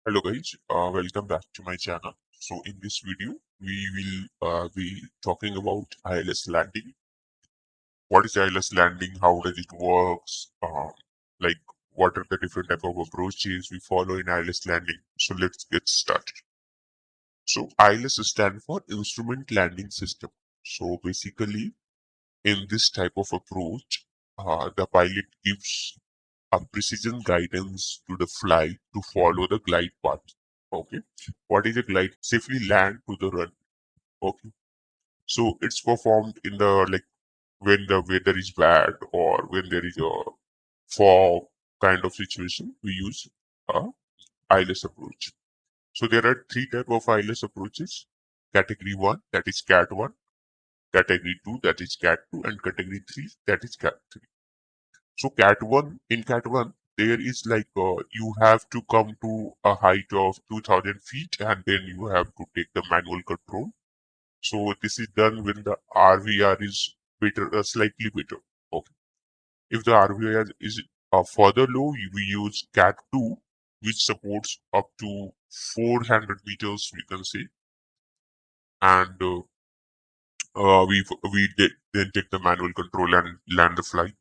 Hello guys, welcome back to my channel. So in this video, we will be talking about ILS landing. What is ILS landing? How does it works? Like what are the different type of approaches we follow in ILS landing? So let's get started. So ILS stands for Instrument Landing System. So basically, in this type of approach, the pilot gives a precision guidance to the flight to follow the glide path. Okay. What is a glide? Safely land to the run. Okay. So it's performed in the like when the weather is bad or when there is a fog kind of situation, we use a ILS approach. So there are three type of ILS approaches. Category 1, that is Cat 1, Category 2, that is Cat 2, and Category 3, that is Cat 3. So in Cat 1, there is like you have to come to a height of 2000 feet and then you have to take the manual control. So this is done when the RVR is better, slightly better. Okay. If the RVR is further low, we use Cat 2, which supports up to 400 meters, we can say. And then take the manual control and land the flight.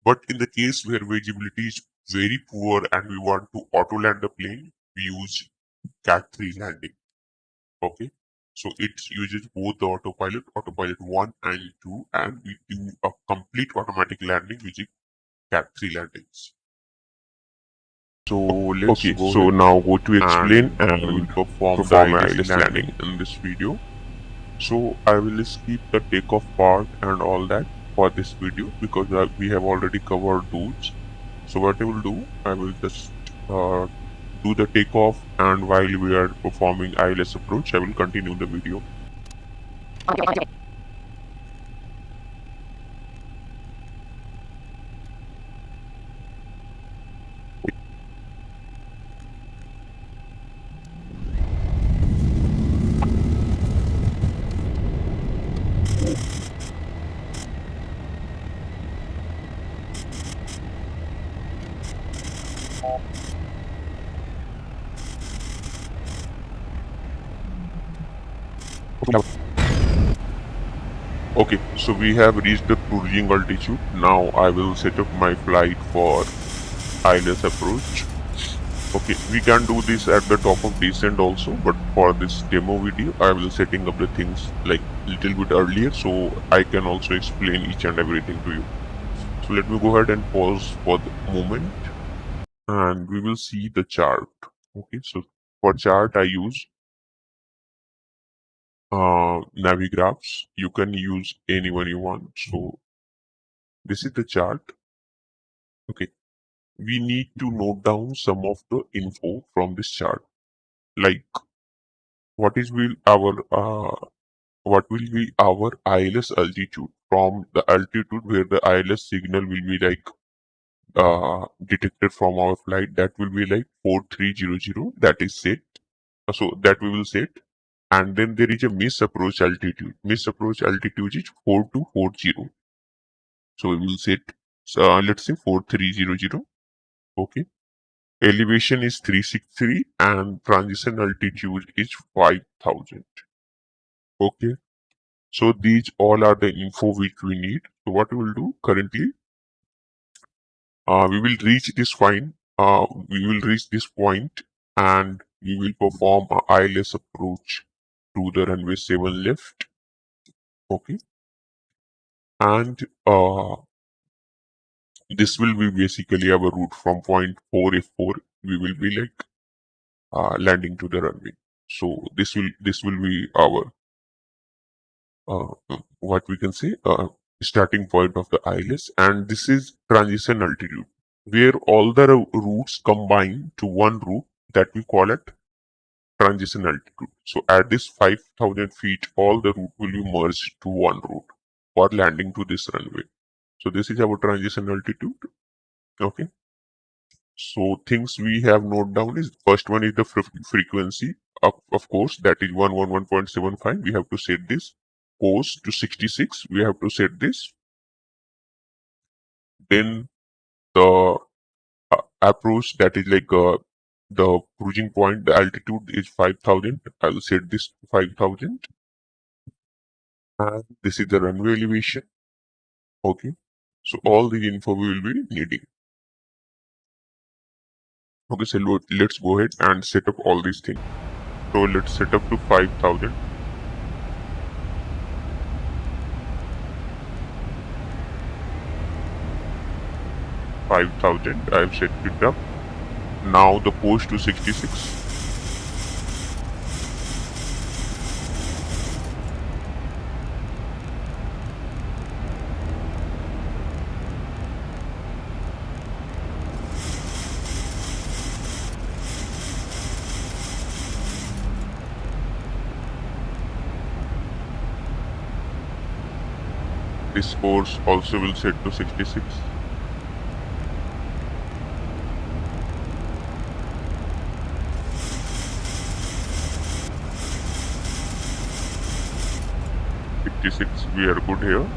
But in the case where visibility is very poor and we want to auto land the plane, we use Cat 3 landing. Okay. So it uses both the autopilot 1 and 2, and we do a complete automatic landing using Cat 3 landings. So let's Okay, go so ahead now go to explain and we and will perform the perform a ILS ILS landing landing. in this video. So I will skip the takeoff part and all that for this video because we have already covered those. So what I will do, I will just do the takeoff, and while we are performing ILS approach, I will continue the video. Okay, so we have reached the cruising altitude. Now I will set up my flight for ILS approach. Okay, we can do this at the top of descent also, but for this demo video, I will setting up the things like little bit earlier so I can also explain each and everything to you. So let me go ahead and pause for the moment and we will see the chart. Okay, so for chart I use Navigraphs. You can use anyone you want. So this is the chart. Okay, we need to note down some of the info from this chart, like what is will our what will be our ILS altitude from the altitude where the ILS signal will be like detected from our flight. That will be like 4300. That is set. So that we will set. And then there is a miss approach altitude. Miss approach altitude is 4240. So we will set, so let's say 4300. Okay. Elevation is 363 and transition altitude is 5000. Okay. So these all are the info which we need. So what we will do currently, we will reach this point. We will reach this point and we will perform a ILS approach to the runway 7 left. Okay. And this will be basically our route from point 4F4. We will be like landing to the runway. So this will be our what we can say starting point of the ILS, and this is transition altitude where all the routes combine to one route that we call it transition altitude. So at this 5000 feet, all the route will be merged to one route for landing to this runway. So this is our transition altitude. Okay. So things we have note down is first one is the frequency. Of course, that is 111.75. We have to set this. Course to 66. We have to set this. Then the approach, that is like the cruising point, the altitude is 5,000. I will set this to 5,000. And this is the runway elevation. Okay. So all the info we will be needing. Okay, so let's go ahead and set up all these things. So let's set up to 5,000. 5,000. I have set it up. Now the post to 66. This course also will set to 66. We are good here.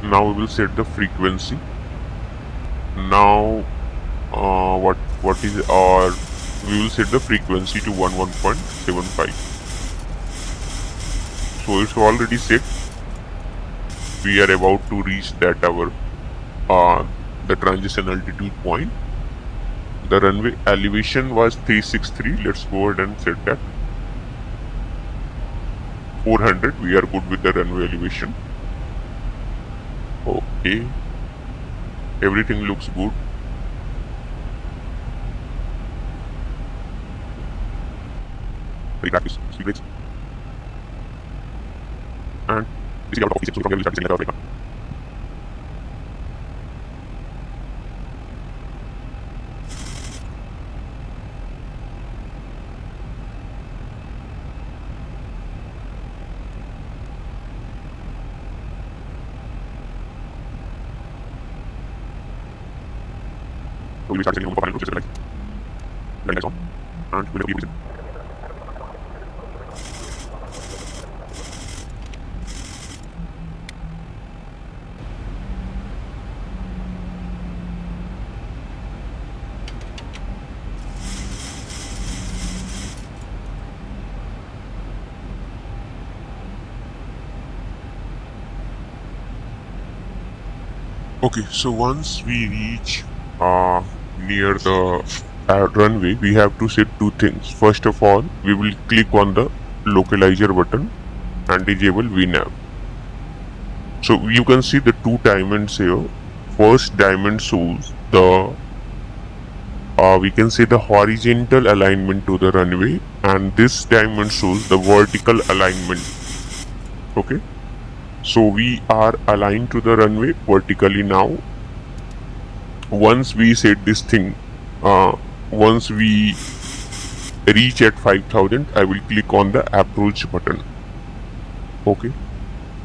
Now we will set the frequency. Now what is our, we will set the frequency to 11.75. So it's already set. We are about to reach that our the transition altitude point. The runway elevation was 363. Let's go ahead and set that 400. We are good with the runway elevation. Okay, everything looks good. Practice speed rates. And this is our office, so from here we start designing our right now. So we will start designing our final process like lights on, and we'll have the revision. Okay, so once we reach near the runway, we have to set two things. First of all, we will click on the localizer button and disable VNAV. So you can see the two diamonds here. First diamond shows the we can say the horizontal alignment to the runway, and this diamond shows the vertical alignment. Okay, so we are aligned to the runway vertically now. Once we set this thing, once we reach at 5,000, I will click on the approach button. Okay,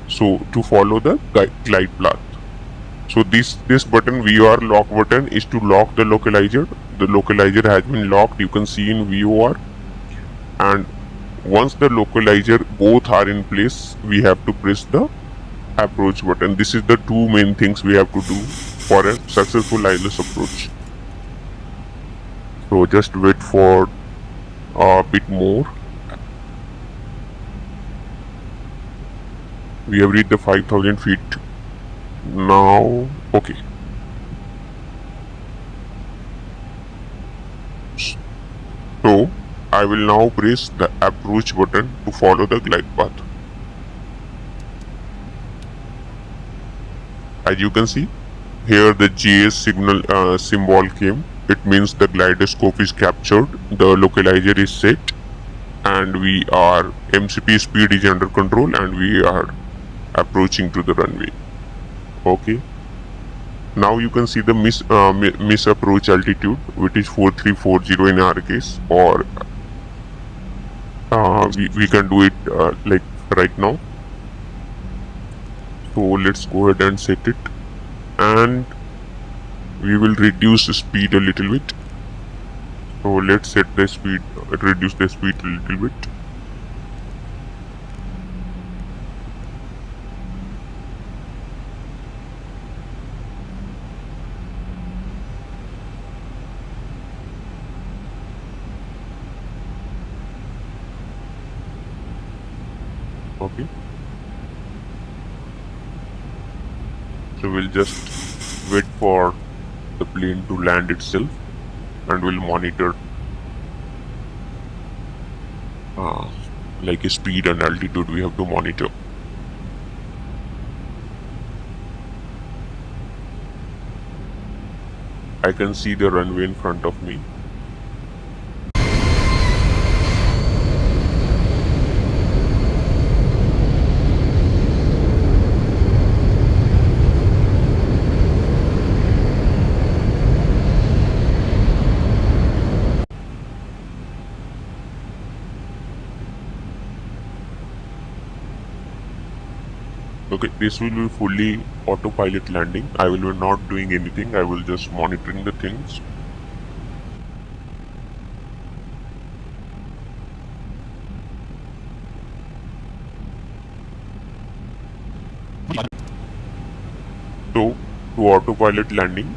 so to follow the glide path. So this button, VR lock button, is to lock the localizer. The localizer has been locked, you can see in VOR. And once the localizer both are in place, we have to press the approach button. This is the two main things we have to do for a successful ILS approach. So just wait for a bit more. We have reached the 5,000 feet now. Okay, so I will now press the approach button to follow the glide path. As you can see here, the JS signal symbol came. It means the gyroscope is captured, the localizer is set, and we are MCP speed is under control, and we are approaching to the runway. Okay, now you can see the miss approach altitude, which is 4340 in our case, or we can do it like right now. So let's go ahead and set it, and we will reduce the speed a little bit. So let's set the speed, reduce the speed a little bit. Okay, so we'll just wait for the plane to land itself, and we'll monitor uh, like a speed and altitude we have to monitor. I can see the runway in front of me. Okay, this will be fully autopilot landing. I will be not doing anything. I will just monitoring the things. So to autopilot landing,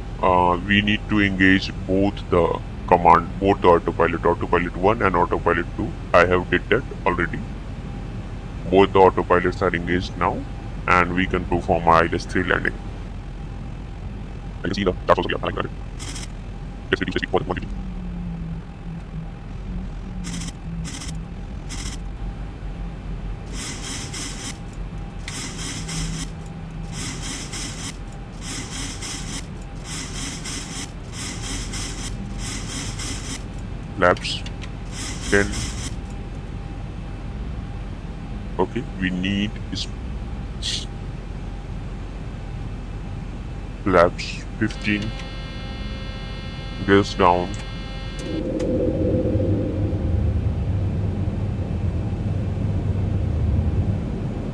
we need to engage both the both the autopilot 1 and autopilot 2. I have did that already. Both the autopilots are engaged now, and we can perform ILS 3 landing. I can see the stars also here. I like that. Let's reduce the speed for the 150. Flaps 10. Okay, we need flaps 15. Gears down.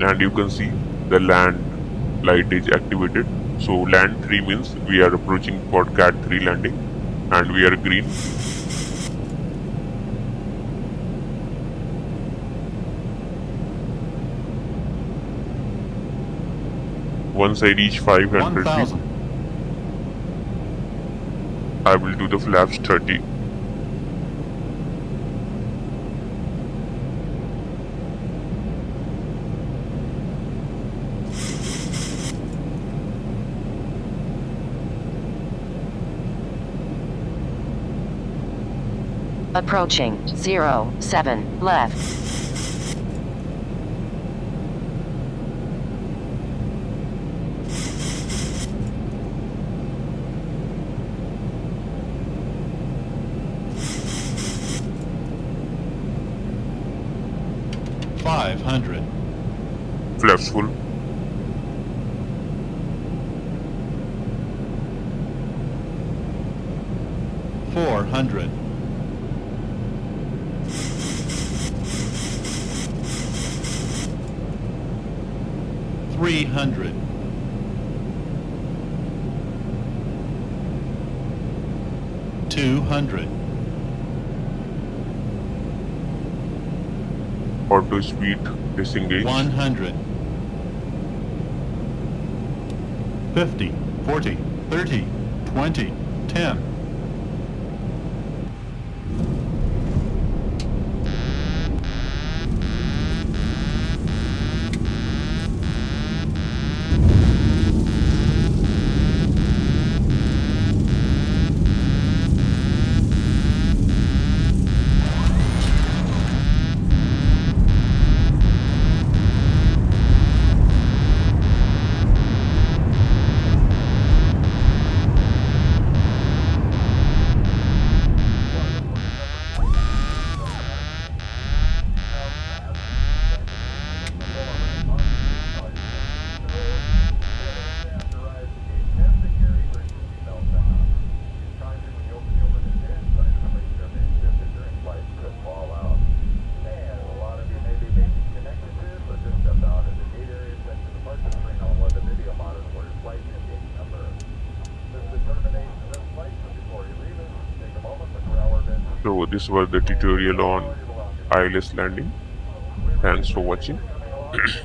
And you can see the land light is activated. So land 3 means we are approaching for CAT 3 landing, and we are green. Once I reach 500 feet, I will do the flaps 30. Approaching 07 left. Flaps full. $400. 300. 200. Auto speed disengage. 100. 50, 40, 30, 20, 10. So this was the tutorial on ILS landing. Thanks for watching.